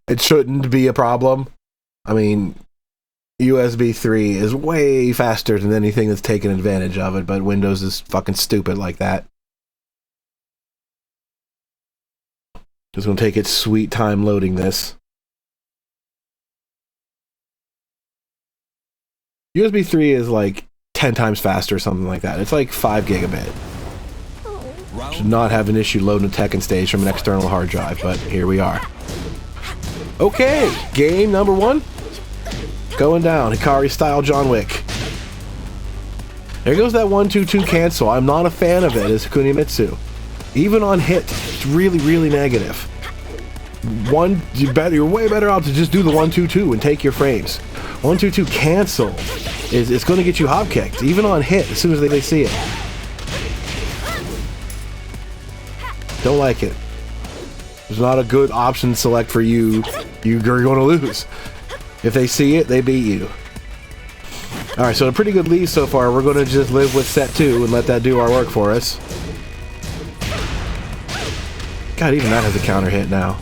it shouldn't be a problem. I mean, USB 3 is way faster than anything that's taken advantage of it, but Windows is fucking stupid like that. Just gonna take its sweet time loading this. USB 3 is like 10 times faster or something like that. It's like 5 gigabit. Should not have an issue loading a Tekken stage from an external hard drive, but here we are. Okay, game number 1. Going down, Hikari style John Wick. There goes that 1-2-2 cancel. I'm not a fan of it as Kunimitsu. Even on hit, it's really, really negative. You're way better off to just do the 1-2-2 and take your frames. 1-2-2 cancel it's going to get you hop kicked, even on hit, as soon as they see it. Don't like it. There's not a good option select for you. You're going to lose. If they see it, they beat you. Alright, so a pretty good lead so far. We're going to just live with set 2 and let that do our work for us. God, even that has a counter hit now.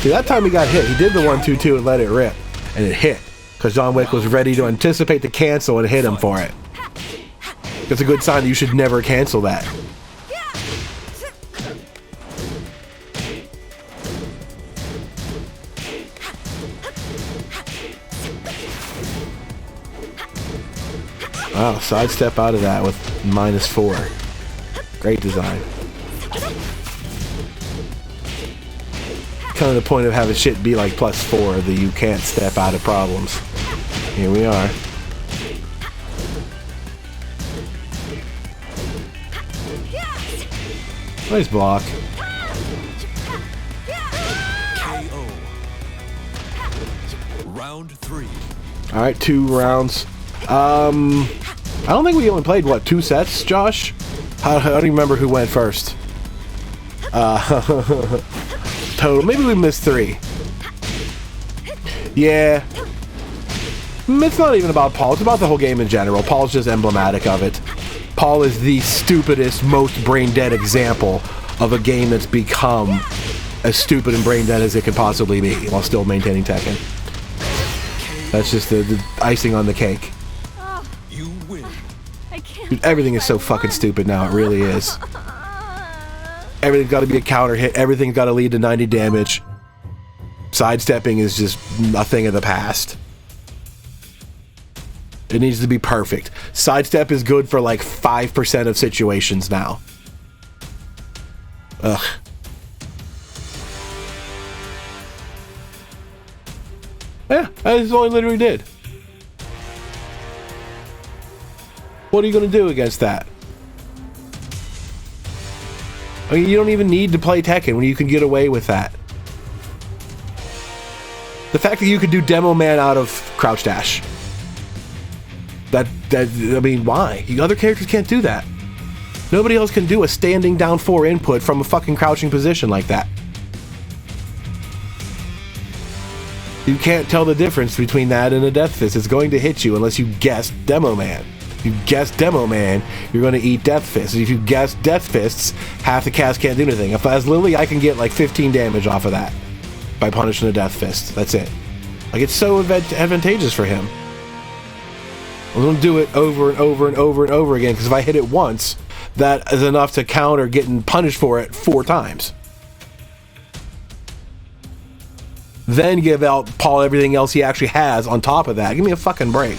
See, that time he got hit, he did the 1-2-2 and let it rip. And it hit. Because John Wick was ready to anticipate the cancel and hit him for it. It's a good sign that you should never cancel that. Wow, sidestep out of that with -4. Great design. Kind of the point of having shit be like +4, that you can't step out of problems. Here we are. Nice block. KO. Round 3. Alright, 2 rounds. I don't think we only played, what, 2 sets, Josh? I don't even remember who went first. Total. Maybe we missed 3. Yeah. It's not even about Paul. It's about the whole game in general. Paul's just emblematic of it. Paul is the stupidest, most brain-dead example of a game that's become as stupid and brain-dead as it could possibly be while still maintaining Tekken. That's just the icing on the cake. You win. Dude, everything is so fucking stupid now. It really is. Everything's got to be a counter hit. Everything's got to lead to 90 damage. Sidestepping is just a thing of the past. It needs to be perfect. Sidestep is good for like 5% of situations now. Ugh. Yeah, that's all I literally did. What are you going to do against that? I mean, you don't even need to play Tekken when you can get away with that. The fact that you could do Demo Man out of Crouch Dash. I mean, why? Other characters can't do that. Nobody else can do a standing down 4 input from a fucking crouching position like that. You can't tell the difference between that and a Death Fist. It's going to hit you unless you guess Demo Man. If you guess Demo Man, you're going to eat Death Fists. If you guess Death Fists, half the cast can't do anything. If as Lily, I can get like 15 damage off of that by punishing a Death Fist. That's it. Like, it's so advantageous for him. I'm going to do it over and over and over and over again, because if I hit it once, that is enough to counter getting punished for it 4 times. Then give out Paul everything else he actually has on top of that. Give me a fucking break.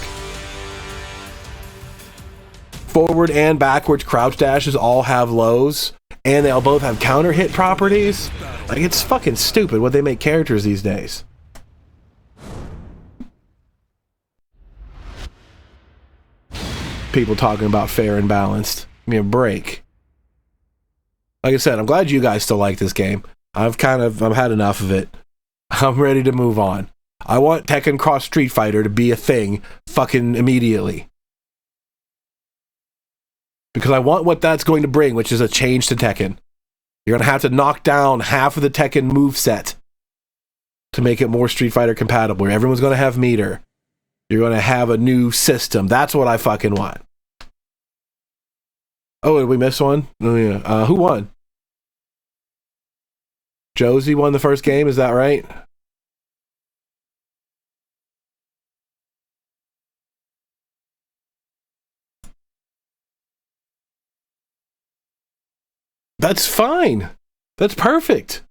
Forward and backwards crouch dashes all have lows, and they'll both have counter hit properties. Like, it's fucking stupid what they make characters these days. People talking about fair and balanced. Give me a break. Like I said, I'm glad you guys still like this game. I've had enough of it. I'm ready to move on. I want Tekken Cross Street Fighter to be a thing fucking immediately. Because I want what that's going to bring, which is a change to Tekken. You're going to have to knock down half of the Tekken moveset to make it more Street Fighter compatible. Everyone's going to have meter. You're going to have a new system. That's what I fucking want. Oh, did we miss one? Oh, yeah. Who won? Josie won the first game, is that right? That's fine. That's perfect.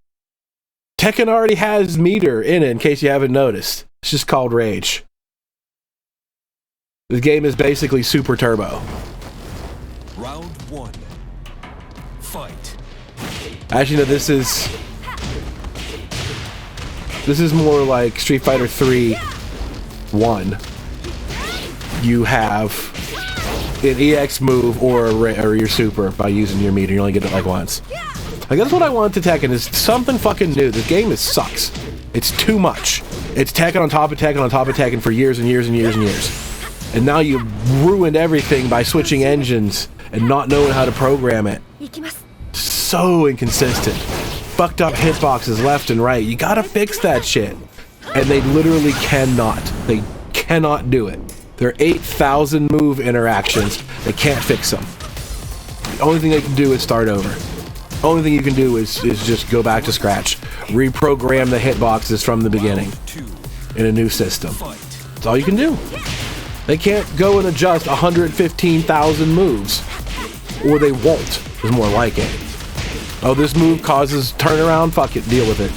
Tekken already has meter in it, in case you haven't noticed. It's just called Rage. The game is basically Super Turbo. Round one. Fight. Actually, no, this is more like Street Fighter 3 1. You have an EX move or your super by using your meter. You only get it like once. Like, that's what I want to Tekken, is something fucking new. This game sucks. It's too much. It's Tekken on top of Tekken on top of Tekken for years and years and years and years. And now you ruined everything by switching engines and not knowing how to program it. So inconsistent. Fucked up hitboxes left and right. You gotta fix that shit. And they literally cannot. They cannot do it. There are 8,000 move interactions. They can't fix them. The only thing they can do is start over. Only thing you can do is just go back to scratch. Reprogram the hitboxes from the beginning in a new system. That's all you can do. They can't go and adjust 115,000 moves. Or they won't, is more like it. Oh, this move causes turnaround? Fuck it, deal with it.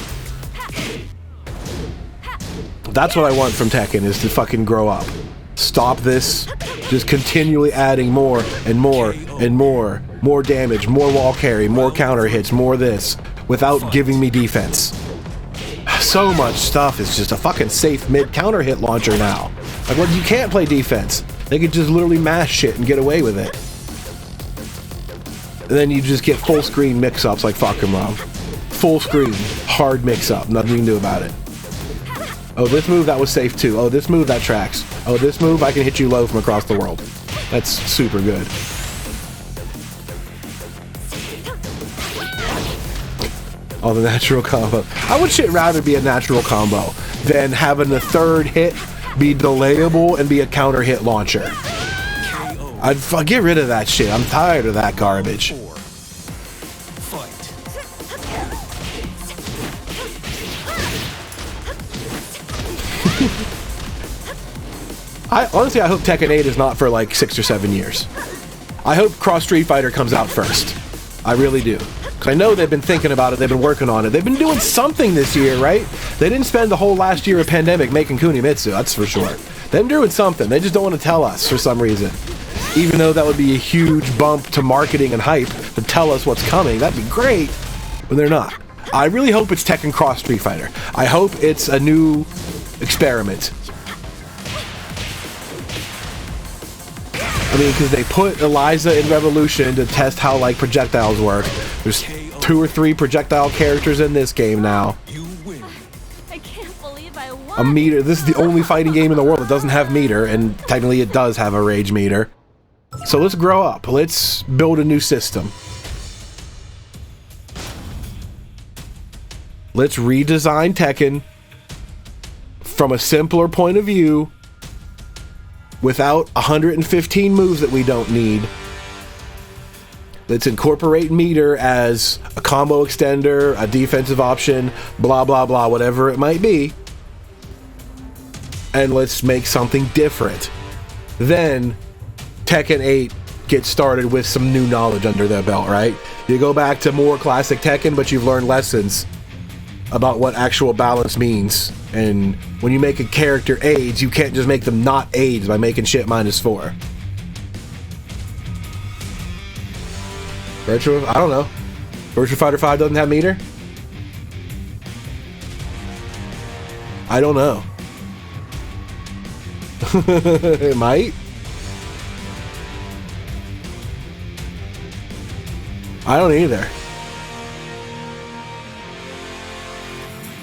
That's what I want from Tekken, is to fucking grow up. Stop this. Just continually adding more and more and more. More damage, more wall carry, more counter hits, more this, without giving me defense. So much stuff is just a fucking safe mid counter hit launcher now. Like, well, you can't play defense. They could just literally mash shit and get away with it. And then you just get full screen mix-ups like fucking wrong. Full screen, hard mix-up, nothing you can do about it. Oh, this move, that was safe too. Oh, this move, that tracks. Oh, this move, I can hit you low from across the world. That's super good. Oh, the natural combo. I would shit rather be a natural combo than having the third hit be delayable and be a counter hit launcher. I'd get rid of that shit. I'm tired of that garbage. I hope Tekken 8 is not for like 6 or 7 years. I hope Cross Street Fighter comes out first. I really do. Because I know they've been thinking about it, they've been working on it. They've been doing something this year, right? They didn't spend the whole last year of pandemic making Kunimitsu, that's for sure. They've been doing something. They just don't want to tell us for some reason. Even though that would be a huge bump to marketing and hype to tell us what's coming. That'd be great. But they're not. I really hope it's Tekken Cross Street Fighter. I hope it's a new experiment. I mean, because they put Eliza in Revolution to test how, like, projectiles work. There's 2 or 3 projectile characters in this game now. I can't believe I won. A meter. This is the only fighting game in the world that doesn't have meter, and technically it does have a rage meter. So let's grow up. Let's build a new system. Let's redesign Tekken from a simpler point of view, without 115 moves that we don't need. Let's incorporate meter as a combo extender, a defensive option, blah blah blah, whatever it might be. And let's make something different. Then Tekken 8 gets started with some new knowledge under their belt, right? You go back to more classic Tekken, but you've learned lessons about what actual balance means. And when you make a character AIDS, you can't just make them not AIDS by making shit -4. Virtua? I don't know. Virtua Fighter 5 doesn't have meter? I don't know. It might. I don't either.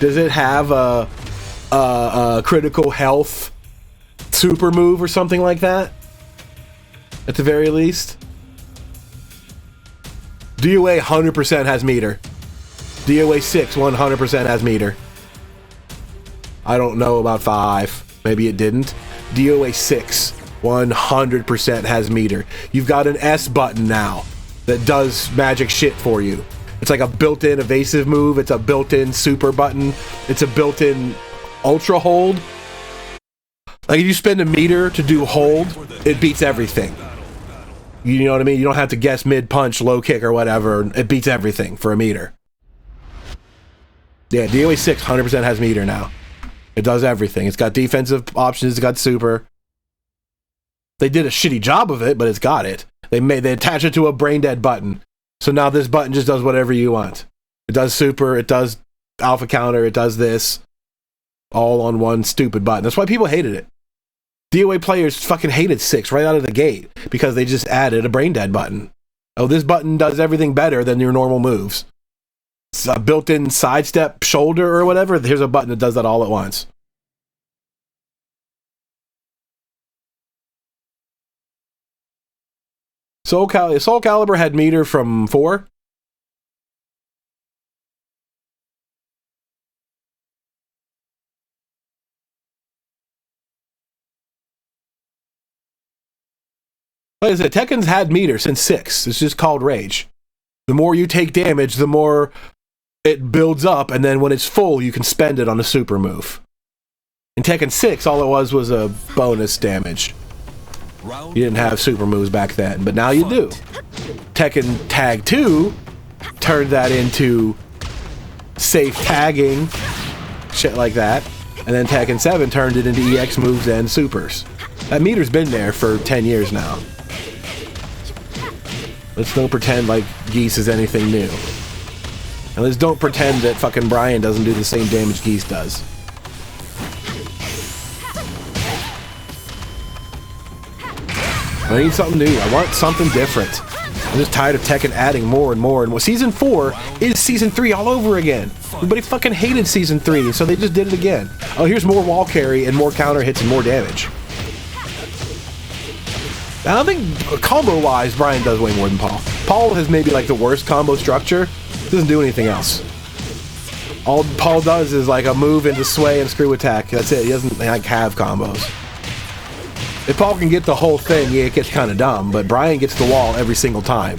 Does it have a critical health super move or something like that? At the very least? DOA 100% has meter. DOA 6 100% has meter. I don't know about 5. Maybe it didn't. DOA 6 100% has meter. You've got an S button now. that does magic shit for you. It's like a built-in evasive move. It's a built-in super button. It's a built-in ultra hold. Like if you spend a meter to do hold, it beats everything. You know what I mean? You don't have to guess mid-punch, low kick, or whatever. It beats everything for a meter. Yeah, DOA 6 100% has meter now. It does everything. It's got defensive options. It's got super. They did a shitty job of it, but it's got it. They attach it to a brain dead button. So now this button just does whatever you want. It does super. It does alpha counter. It does this. All on one stupid button. That's why people hated it. DOA players fucking hated 6 right out of the gate because they just added a brain dead button. Oh, this button does everything better than your normal moves. It's a built-in sidestep shoulder or whatever. Here's a button that does that all at once. Soul Calibur had meter from 4. Like I said, Tekken's had meter since 6. It's just called Rage. The more you take damage, the more it builds up, and then when it's full, you can spend it on a super move. In Tekken 6, all it was a bonus damage. You didn't have super moves back then, but now you do. Tekken Tag 2 turned that into safe tagging, shit like that. And then Tekken 7 turned it into EX moves and supers. That meter's been there for 10 years now. Let's don't pretend like Geese is anything new. And let's don't pretend that fucking Brian doesn't do the same damage Geese does. I need something new. I want something different. I'm just tired of Tekken adding more and more. And Season 4 is Season 3 all over again. Everybody fucking hated Season 3, so they just did it again. Oh, here's more wall carry and more counter hits and more damage. I don't think, combo-wise, Brian does way more than Paul. Paul has maybe like the worst combo structure. Doesn't do anything else. All Paul does is like a move into sway and screw attack. That's it. He doesn't like have combos. If Paul can get the whole thing, yeah, it gets kind of dumb. But Brian gets the wall every single time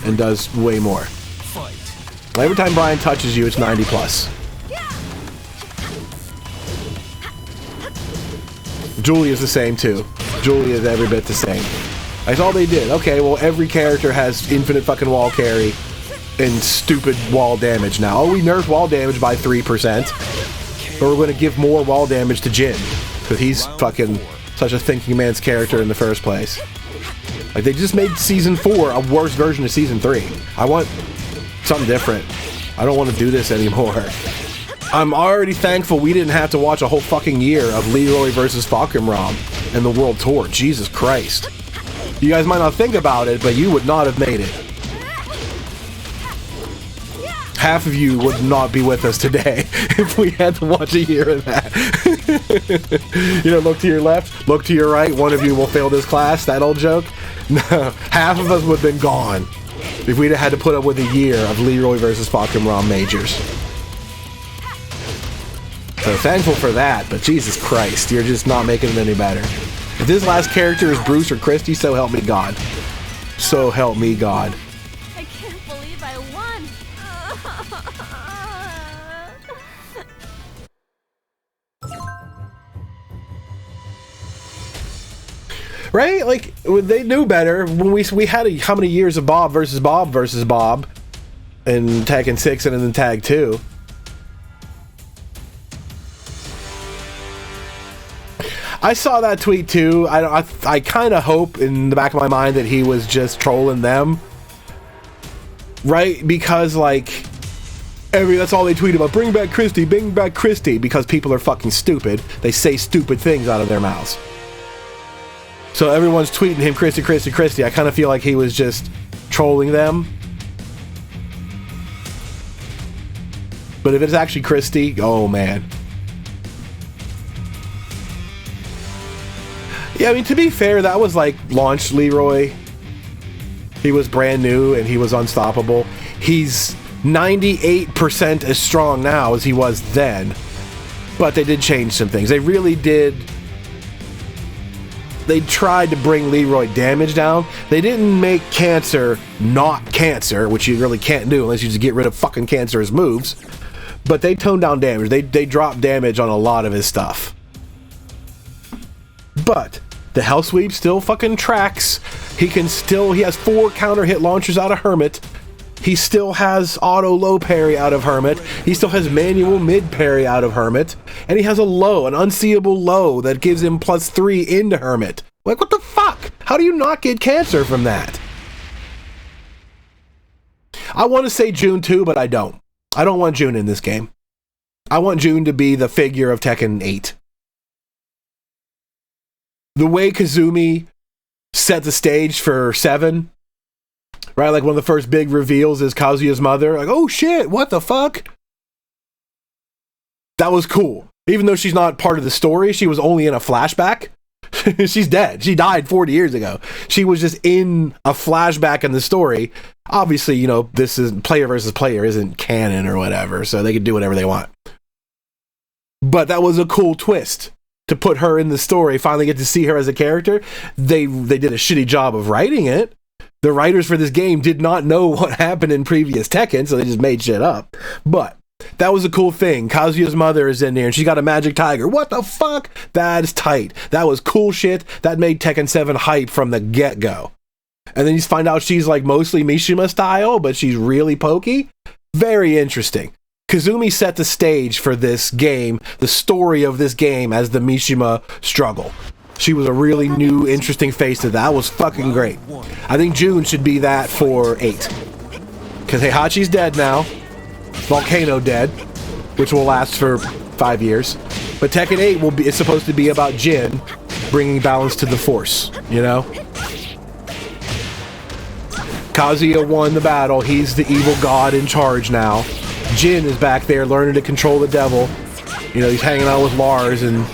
and does way more. Every time Brian touches you, it's 90 plus. Julie is the same too. Julie is every bit the same. That's all they did. Okay, well every character has infinite fucking wall carry and stupid wall damage now. Oh, we nerfed wall damage by 3%. But we're going to give more wall damage to Jin. Because he's fucking such a thinking man's character in the first place. Like, they just made Season 4 a worse version of Season 3. I want something different. I don't want to do this anymore. I'm already thankful we didn't have to watch a whole fucking year of Leroy versus Falkenraum and the World Tour. Jesus Christ. You guys might not think about it, but you would not have made it. Half of you would not be with us today if we had to watch a year of that. You know, look to your left, look to your right, one of you will fail this class, that old joke. No, half of us would have been gone if we'd have had to put up with a year of Leroy versus Falkenraum majors. So thankful for that, but Jesus Christ, you're just not making it any better. If this last character is Bruce or Christy, so help me God. So help me God. I can't believe I won. Right? Like, they knew better. When we had how many years of Bob versus Bob versus Bob in Tekken 6 and then Tag 2. I saw that tweet too. I kind of hope in the back of my mind that he was just trolling them. Right? Because, like, that's all they tweet about. Bring back Christy, bring back Christy. Because people are fucking stupid. They say stupid things out of their mouths. So everyone's tweeting him, Christy, Christy, Christy. I kind of feel like he was just trolling them. But if it's actually Christy, oh man. Yeah, I mean, to be fair, that was like launch Leroy. He was brand new and he was unstoppable. He's 98% as strong now as he was then. But they did change some things. They they tried to bring Leroy damage down. They didn't make cancer not cancer, which you really can't do unless you just get rid of fucking cancerous moves. But they toned down damage. They dropped damage on a lot of his stuff. But the Hell Sweep still fucking tracks. He has 4 counter hit launchers out of Hermit. He still has auto low parry out of Hermit. He still has manual mid parry out of Hermit. And he has a low, an unseeable low that gives him +3 into Hermit. Like, what the fuck? How do you not get cancer from that? I want to say June too, but I don't. I don't want June in this game. I want June to be the figure of Tekken 8. The way Kazumi set the stage for 7... right, like one of the first big reveals is Kazuya's mother. Like, oh shit, what the fuck? That was cool. Even though she's not part of the story, she was only in a flashback. She's dead. She died 40 years ago. She was just in a flashback in the story. Obviously, you know, this is player versus player, isn't canon or whatever, so they can do whatever they want. But that was a cool twist. To put her in the story, finally get to see her as a character. They did a shitty job of writing it. The writers for this game did not know what happened in previous Tekken, so they just made shit up. But that was a cool thing. Kazuya's mother is in there, and she's got a magic tiger. What the fuck? That's tight. That was cool shit. That made Tekken 7 hype from the get-go. And then you find out she's like mostly Mishima style, but she's really pokey. Very interesting. Kazumi set the stage for this game, the story of this game as the Mishima struggle. She was a really new, interesting face to that. That was fucking great. I think June should be that for 8. Because Heihachi's dead now. Volcano dead. Which will last for 5 years. But Tekken 8 it's supposed to be about Jin bringing balance to the Force. You know? Kazuya won the battle. He's the evil god in charge now. Jin is back there learning to control the devil. You know, he's hanging out with Lars and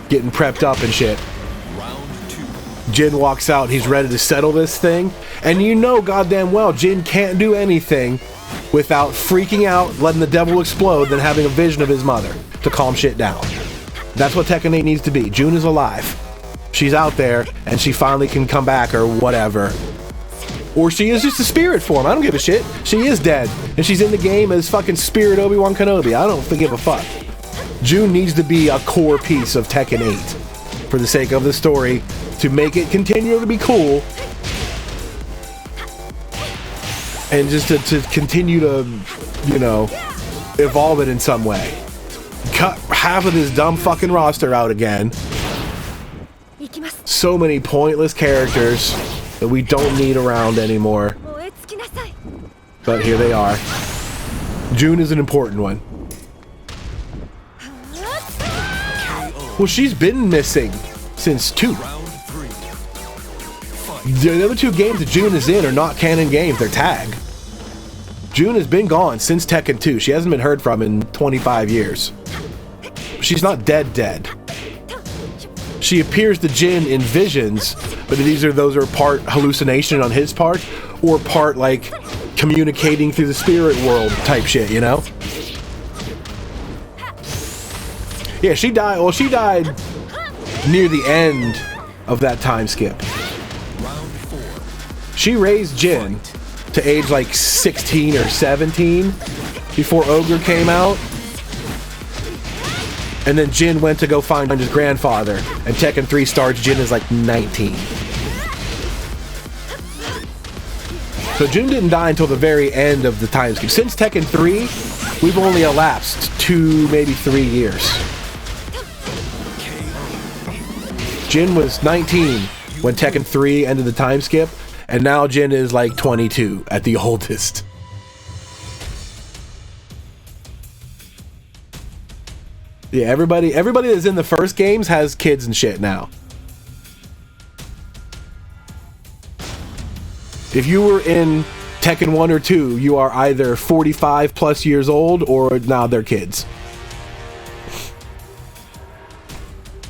getting prepped up and shit. Jin walks out, he's ready to settle this thing. And you know goddamn well Jin can't do anything without freaking out, letting the devil explode, then having a vision of his mother to calm shit down. That's what Tekken 8 needs to be. June is alive. She's out there, and she finally can come back or whatever. Or she is just a spirit form. I don't give a shit. She is dead. And she's in the game as fucking Spirit Obi-Wan Kenobi. I don't give a fuck. June needs to be a core piece of Tekken 8. For the sake of the story. To make it continue to be cool. And just to continue to, you know, evolve it in some way. Cut half of this dumb fucking roster out again. So many pointless characters that we don't need around anymore. But here they are. June is an important one. Well, she's been missing since 2. The other 2 games that June is in are not canon games, they're tag. June has been gone since Tekken 2. She hasn't been heard from in 25 years. She's not dead. She appears to Jin in visions, but those are part hallucination on his part, or part like communicating through the spirit world type shit, you know? Yeah, she died. Well, she died near the end of that time skip. She raised Jin to age like 16 or 17 before Ogre came out. And then Jin went to go find his grandfather. And Tekken 3 starts Jin is like 19. So Jin didn't die until the very end of the time skip. Since Tekken 3, we've only elapsed 2, maybe 3 years. Jin was 19 when Tekken 3 ended the time skip. And now Jin is like 22 at the oldest. Yeah, everybody that's in the first games has kids and shit now. If you were in Tekken 1 or 2, you are either 45 plus years old or now they're kids.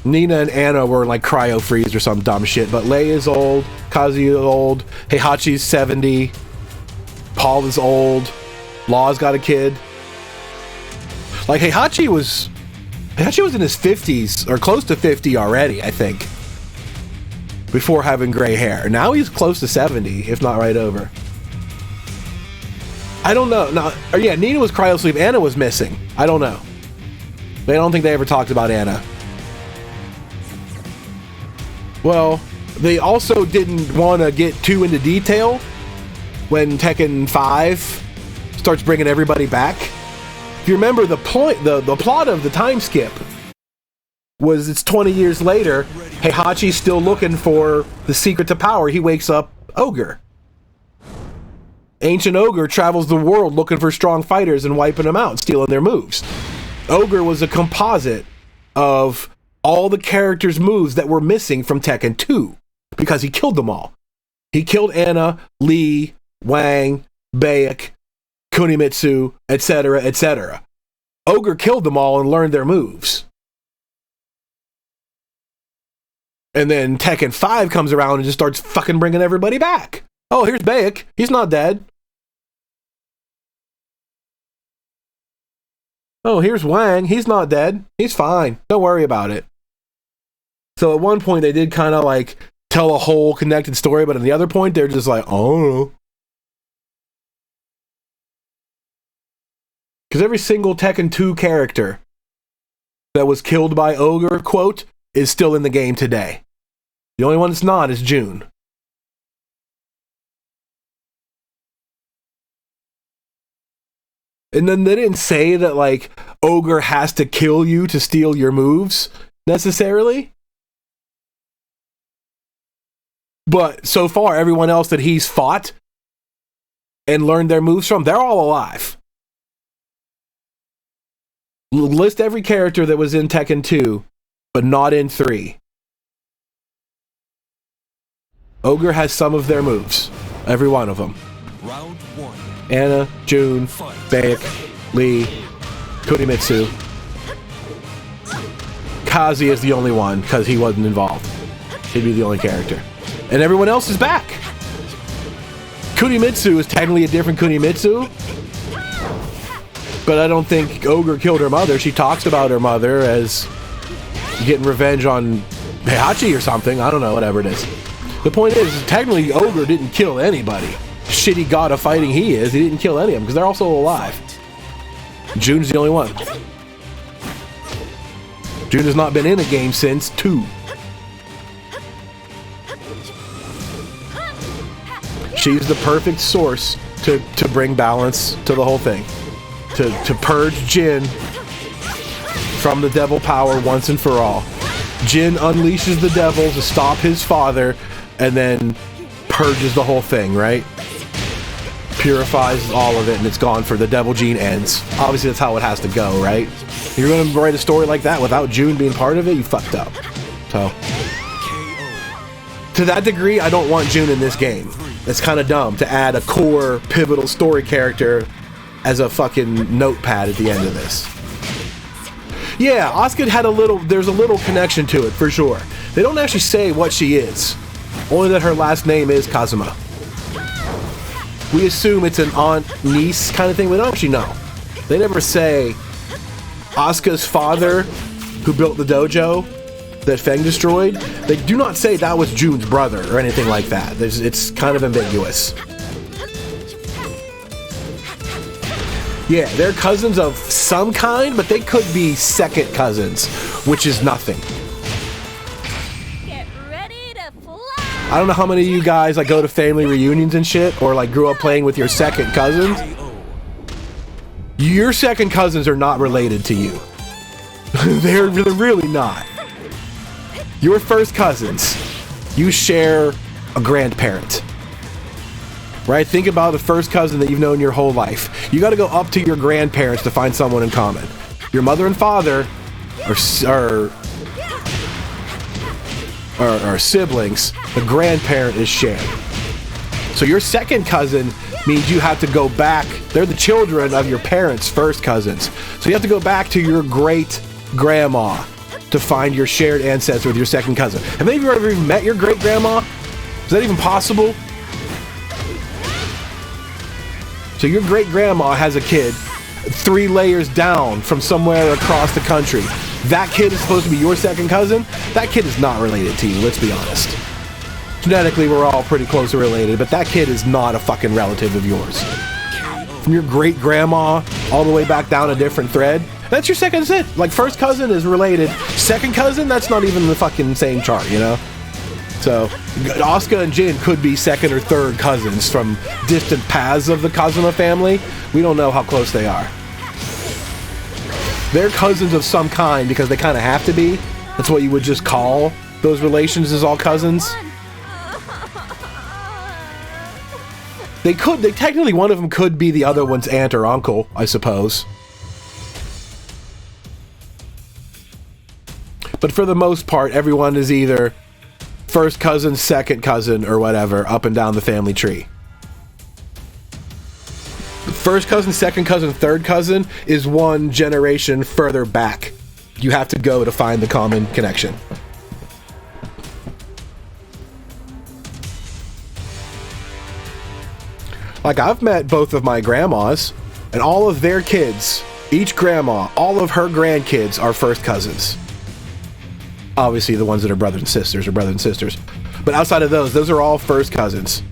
Nina and Anna were like cryo freeze or some dumb shit, but Lei is old, Kazuya is old, Heihachi's 70, Paul is old, Law's got a kid. Like Heihachi was in his 50s or close to 50 already, I think. before having gray hair. Now he's close to 70, if not right over. I don't know. No, yeah, Nina was cryosleep. Anna was missing. I don't know. I don't think they ever talked about Anna. Well, they also didn't want to get too into detail when Tekken 5 starts bringing everybody back. If you remember, the plot of the time skip was it's 20 years later. Heihachi's still looking for the secret to power. He wakes up Ogre. Ancient Ogre travels the world looking for strong fighters and wiping them out, stealing their moves. Ogre was a composite of all the characters' moves that were missing from Tekken 2 because he killed them all. He killed Anna, Lee, Wang, Baek, Kunimitsu, etc., etc. Ogre killed them all and learned their moves. And then Tekken 5 comes around and just starts fucking bringing everybody back. Oh, here's Baek. He's not dead. Oh, here's Wang. He's not dead. He's fine. Don't worry about it. So at one point they did kind of like tell a whole connected story, but at the other point they're just like, oh. Because every single Tekken 2 character that was killed by Ogre, quote, is still in the game today. The only one that's not is June. And then they didn't say that, like, Ogre has to kill you to steal your moves, necessarily. But so far, everyone else that he's fought and learned their moves from, they're all alive. List every character that was in Tekken 2, but not in 3. Ogre has some of their moves. Every one of them. Round 1. Anna, June, Baek, Lee, Kunimitsu. Kazi is the only one, because he wasn't involved. He'd be the only character. And everyone else is back. Kunimitsu is technically a different Kunimitsu. But I don't think Ogre killed her mother. She talks about her mother as getting revenge on Heihachi or something. I don't know, whatever it is. The point is, technically, Ogre didn't kill anybody. Shitty god of fighting he is, he didn't kill any of them because they're all still alive. June's the only one. June has not been in a game since 2. She's the perfect source to bring balance to the whole thing. To purge Jin from the devil power once and for all. Jin unleashes the devil to stop his father and then purges the whole thing, right? Purifies all of it and it's gone for the devil gene ends. Obviously that's how it has to go, right? You're going to write a story like that without June being part of it, you fucked up. So, to that degree, I don't want June in this game. It's kind of dumb to add a core, pivotal story character as a fucking notepad at the end of this. Yeah, Asuka had there's a little connection to it, for sure. They don't actually say what she is. Only that her last name is Kazuma. We assume it's an aunt-niece kind of thing. We don't actually know. They never say Asuka's father, who built the dojo that Feng destroyed. They do not say that was June's brother or anything like that. It's kind of ambiguous. Yeah, they're cousins of some kind, but they could be second cousins, which is nothing. Get ready to fly. I don't know how many of you guys like go to family reunions and shit, or like grew up playing with your second cousins. Your second cousins are not related to you. They're really not. Your first cousins, you share a grandparent. Right? Think about the first cousin that you've known your whole life. You got to go up to your grandparents to find someone in common. Your mother and father are siblings. The grandparent is shared. So your second cousin means you have to go back. They're the children of your parents' first cousins. So you have to go back to your great grandma to find your shared ancestor with your second cousin. Have any of you ever even met your great grandma? Is that even possible? So your great grandma has a kid 3 layers down from somewhere across the country. That kid is supposed to be your second cousin? That kid is not related to you, let's be honest. genetically we're all pretty closely related, but that kid is not a fucking relative of yours. From your great grandma all the way back down a different thread, that's your second cousin. Like, first cousin is related, second cousin, that's not even the fucking same chart, you know? So Asuka and Jin could be second or third cousins from distant paths of the Kazuma family. We don't know how close they are. They're cousins of some kind because they kind of have to be. That's what you would just call those relations, as all cousins. They technically, one of them could be the other one's aunt or uncle, I suppose. But for the most part, everyone is either first cousin, second cousin, or whatever, up and down the family tree. First cousin, second cousin, third cousin is one generation further back. You have to go to find the common connection. Like, I've met both of my grandmas, and all of their kids, each grandma, all of her grandkids are first cousins. Obviously, the ones that are brothers and sisters are brothers and sisters. But outside of those are all first cousins.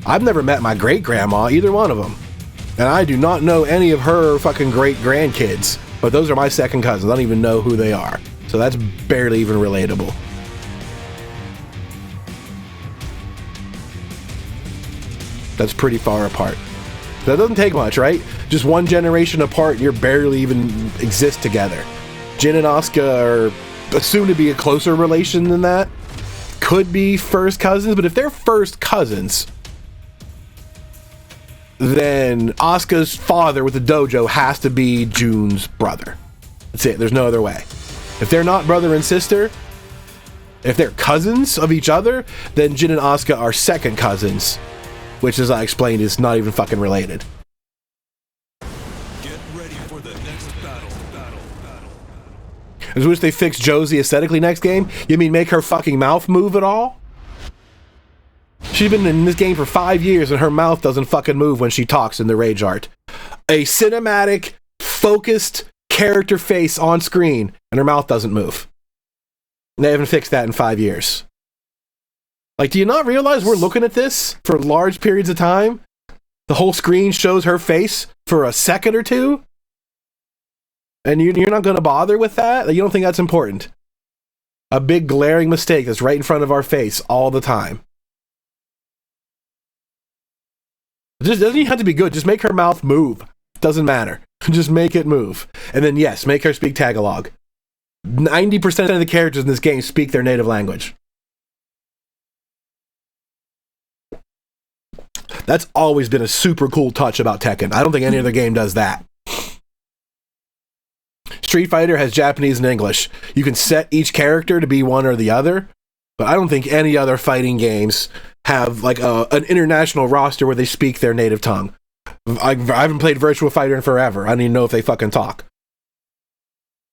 I've never met my great-grandma, either one of them. And I do not know any of her fucking great-grandkids. But those are my second cousins. I don't even know who they are. So that's barely even relatable. That's pretty far apart. That doesn't take much, right? Just one generation apart, you're barely even exist together. Jin and Asuka are assumed to be a closer relation than that. Could be first cousins, but if they're first cousins, then Asuka's father with the dojo has to be Jun's brother. That's it. There's no other way. If they're not brother and sister, if they're cousins of each other, then Jin and Asuka are second cousins, which, as I explained, is not even fucking related. Get ready for the next battle. I wish they fixed Josie aesthetically next game. You mean make her fucking mouth move at all? She's been in this game for 5 years and her mouth doesn't fucking move when she talks in the rage art. A cinematic, focused character face on screen and her mouth doesn't move. And they haven't fixed that in 5 years. Like, do you not realize we're looking at this for large periods of time? The whole screen shows her face for a second or two? And you're not going to bother with that? You don't think that's important? A big glaring mistake that's right in front of our face all the time. It just doesn't even have to be good. Just make her mouth move. Doesn't matter. Just make it move. And then, yes, make her speak Tagalog. 90% of the characters in this game speak their native language. That's always been a super cool touch about Tekken. I don't think any other game does that. Street Fighter has Japanese and English. You can set each character to be one or the other, but I don't think any other fighting games have like an international roster where they speak their native tongue. I haven't played Virtua Fighter in forever. I don't even know if they fucking talk.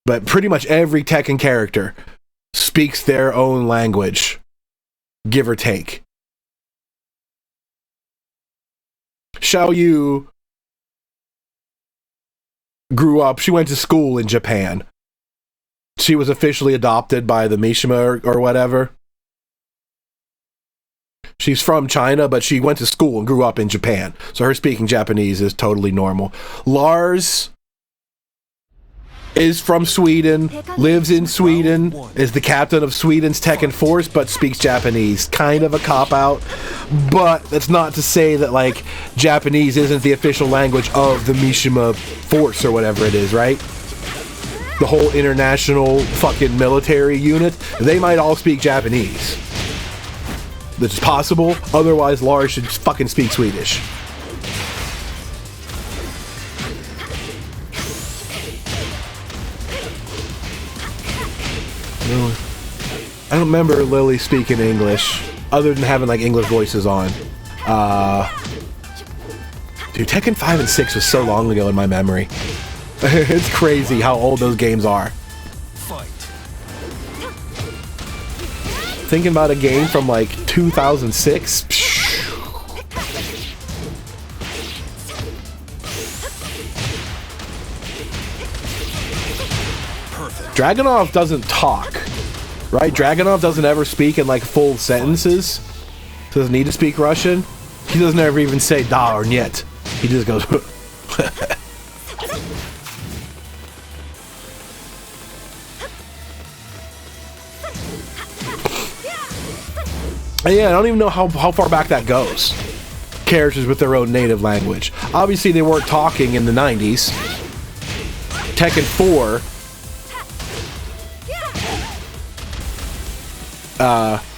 But pretty much every Tekken character speaks their own language, give or take. Xiao Yu grew up, she went to school in Japan. She was officially adopted by the Mishima or whatever. She's from China, but she went to school and grew up in Japan. So her speaking Japanese is totally normal. Lars is from Sweden, lives in Sweden, is the captain of Sweden's Tekken Force, but speaks Japanese. Kind of a cop-out, but that's not to say that, like, Japanese isn't the official language of the Mishima Force or whatever it is, right? The whole international fucking military unit, they might all speak Japanese. That's possible, otherwise Lars should fucking speak Swedish. I don't remember Lily speaking English, other than having like English voices on. Dude, Tekken 5 and 6 was so long ago in my memory. It's crazy how old those games are. Fight. Thinking about a game from like 2006. Dragunov doesn't talk, right? Dragunov doesn't ever speak in like full sentences. Doesn't need to speak Russian. He doesn't ever even say da or niet. He just goes. And yeah, I don't even know how far back that goes. Characters with their own native language. Obviously, they weren't talking in the 90s. Tekken 4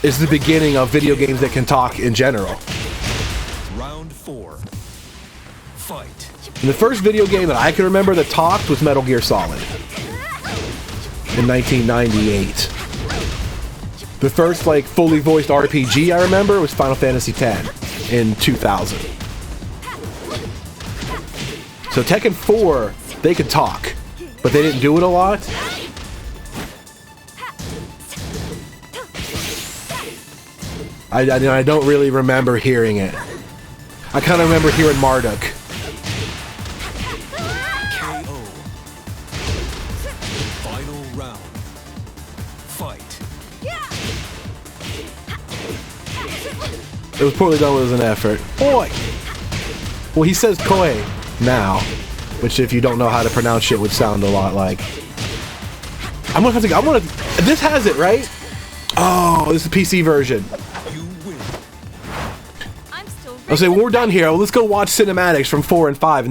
is the beginning of video games that can talk in general. Round 4. Fight. And the first video game that I can remember that talked was Metal Gear Solid in 1998. The first like fully voiced RPG I remember was Final Fantasy X in 2000. So Tekken 4, they could talk, but they didn't do it a lot. I don't really remember hearing it. I kind of remember hearing Marduk. KO. Final round. Fight. It was poorly done, was an effort. Boy! Well, he says koi now, which if you don't know how to pronounce shit would sound a lot like... This has it, right? Oh, this is the PC version. You win. I'm still I'll say, when we're done here, let's go watch cinematics from 4 and 5.